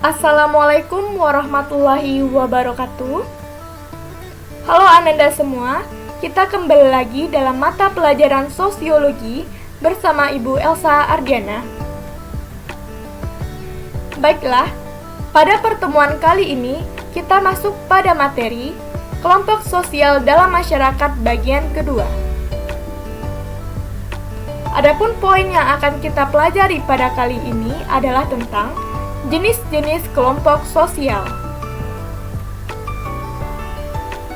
Assalamualaikum warahmatullahi wabarakatuh. Halo Ananda semua, kita kembali lagi dalam mata pelajaran sosiologi bersama Ibu Elsa Ardiana. Baiklah, pada pertemuan kali ini kita masuk pada materi kelompok sosial dalam masyarakat bagian kedua. Adapun poin yang akan kita pelajari pada kali ini adalah tentang jenis-jenis kelompok sosial.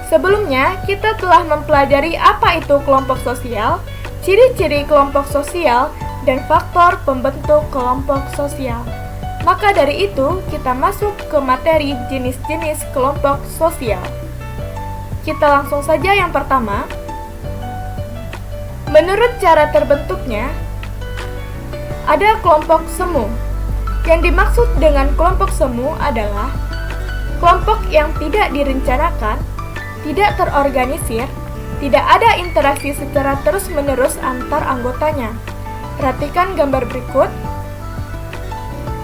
Sebelumnya, kita telah mempelajari apa itu kelompok sosial, ciri-ciri kelompok sosial, dan faktor pembentuk kelompok sosial. Maka dari itu, kita masuk ke materi jenis-jenis kelompok sosial. Kita langsung saja yang pertama. Menurut cara terbentuknya, ada kelompok semu. Yang dimaksud dengan kelompok semu adalah kelompok yang tidak direncanakan, tidak terorganisir, tidak ada interaksi secara terus-menerus antar anggotanya. Perhatikan gambar berikut.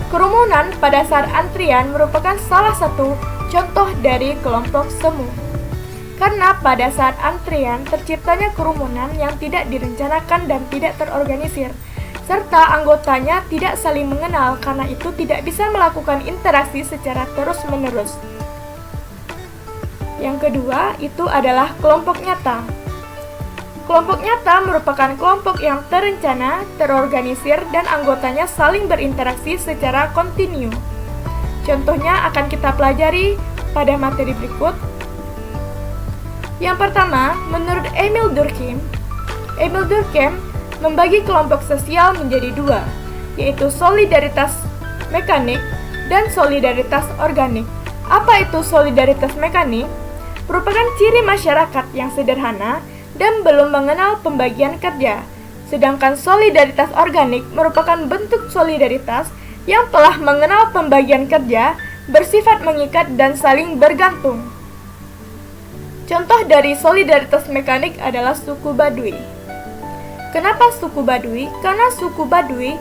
Kerumunan pada saat antrian merupakan salah satu contoh dari kelompok semu. Karena pada saat antrian terciptanya kerumunan yang tidak direncanakan dan tidak terorganisir, serta anggotanya tidak saling mengenal, karena itu tidak bisa melakukan interaksi secara terus-menerus. Yang kedua, itu adalah kelompok nyata. Kelompok nyata merupakan kelompok yang terencana, terorganisir, dan anggotanya saling berinteraksi secara kontinu. Contohnya akan kita pelajari pada materi berikut. Yang pertama, menurut Emil Durkheim membagi kelompok sosial menjadi dua, yaitu solidaritas mekanik dan solidaritas organik. Apa itu solidaritas mekanik? Merupakan ciri masyarakat yang sederhana dan belum mengenal pembagian kerja. Sedangkan solidaritas organik merupakan bentuk solidaritas yang telah mengenal pembagian kerja, bersifat mengikat dan saling bergantung. Contoh dari solidaritas mekanik adalah suku Baduy. Kenapa suku Baduy? Karena suku Baduy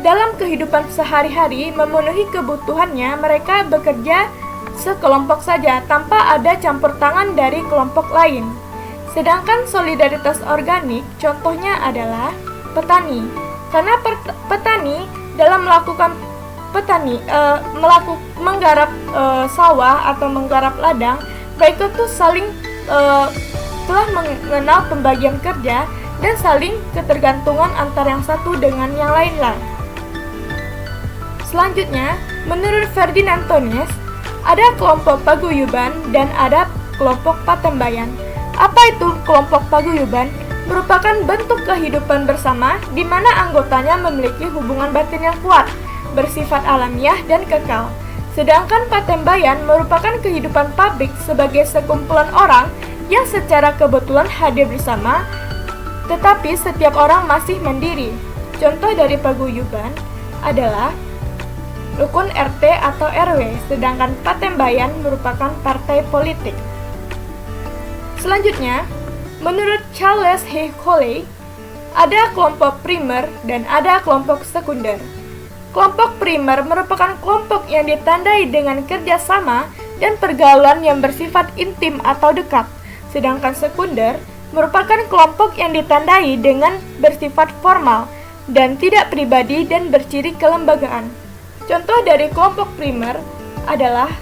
dalam kehidupan sehari-hari memenuhi kebutuhannya, mereka bekerja sekelompok saja tanpa ada campur tangan dari kelompok lain. Sedangkan solidaritas organik contohnya adalah petani. Karena petani dalam menggarap sawah atau menggarap ladang, mereka tuh saling telah mengenal pembagian kerja dan saling ketergantungan antara yang satu dengan yang lainnya. Selanjutnya, menurut Ferdinand Tönnies, ada kelompok paguyuban dan ada kelompok patembayan. Apa itu kelompok paguyuban? Merupakan bentuk kehidupan bersama di mana anggotanya memiliki hubungan batin yang kuat, bersifat alamiah dan kekal. Sedangkan patembayan merupakan kehidupan publik sebagai sekumpulan orang yang secara kebetulan hadir bersama, tetapi setiap orang masih mandiri. Contoh dari paguyuban adalah rukun RT atau RW, sedangkan patembayan merupakan partai politik. Selanjutnya, menurut Charles H. Coley, ada kelompok primer dan ada kelompok sekunder. Kelompok primer merupakan kelompok yang ditandai dengan kerjasama dan pergaulan yang bersifat intim atau dekat, sedangkan sekunder merupakan kelompok yang ditandai dengan bersifat formal dan tidak pribadi dan berciri kelembagaan. Contoh dari kelompok primer adalah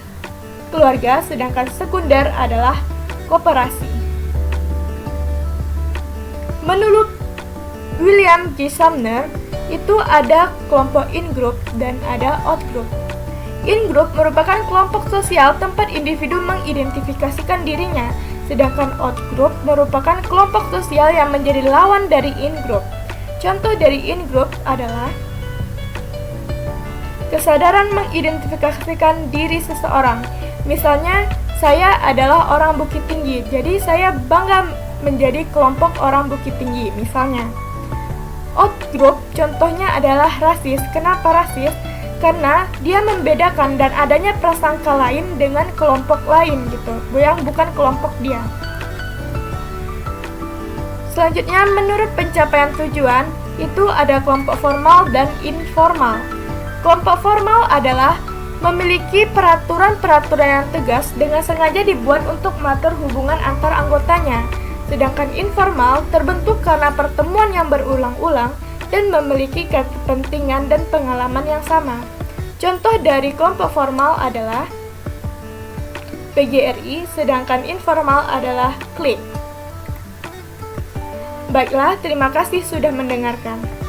keluarga, sedangkan sekunder adalah koperasi. Menurut William J. Sumner, itu ada kelompok in-group dan ada out-group. In-group merupakan kelompok sosial tempat individu mengidentifikasikan dirinya, sedangkan out-group merupakan kelompok sosial yang menjadi lawan dari in-group. Contoh dari in-group adalah kesadaran mengidentifikasikan diri seseorang. Misalnya, saya adalah orang Bukit Tinggi, jadi saya bangga menjadi kelompok orang Bukit Tinggi, misalnya. Out-group contohnya adalah rasis. Kenapa rasis? Karena dia membedakan dan adanya prasangka lain dengan kelompok lain gitu, yang bukan kelompok dia. Selanjutnya, menurut pencapaian tujuan, itu ada kelompok formal dan informal. Kelompok formal adalah memiliki peraturan-peraturan yang tegas dengan sengaja dibuat untuk mengatur hubungan antar anggotanya. Sedangkan informal terbentuk karena pertemuan yang berulang-ulang dan memiliki kepentingan dan pengalaman yang sama. Contoh dari kelompok formal adalah PGRI, sedangkan informal adalah klik. Baiklah, terima kasih sudah mendengarkan.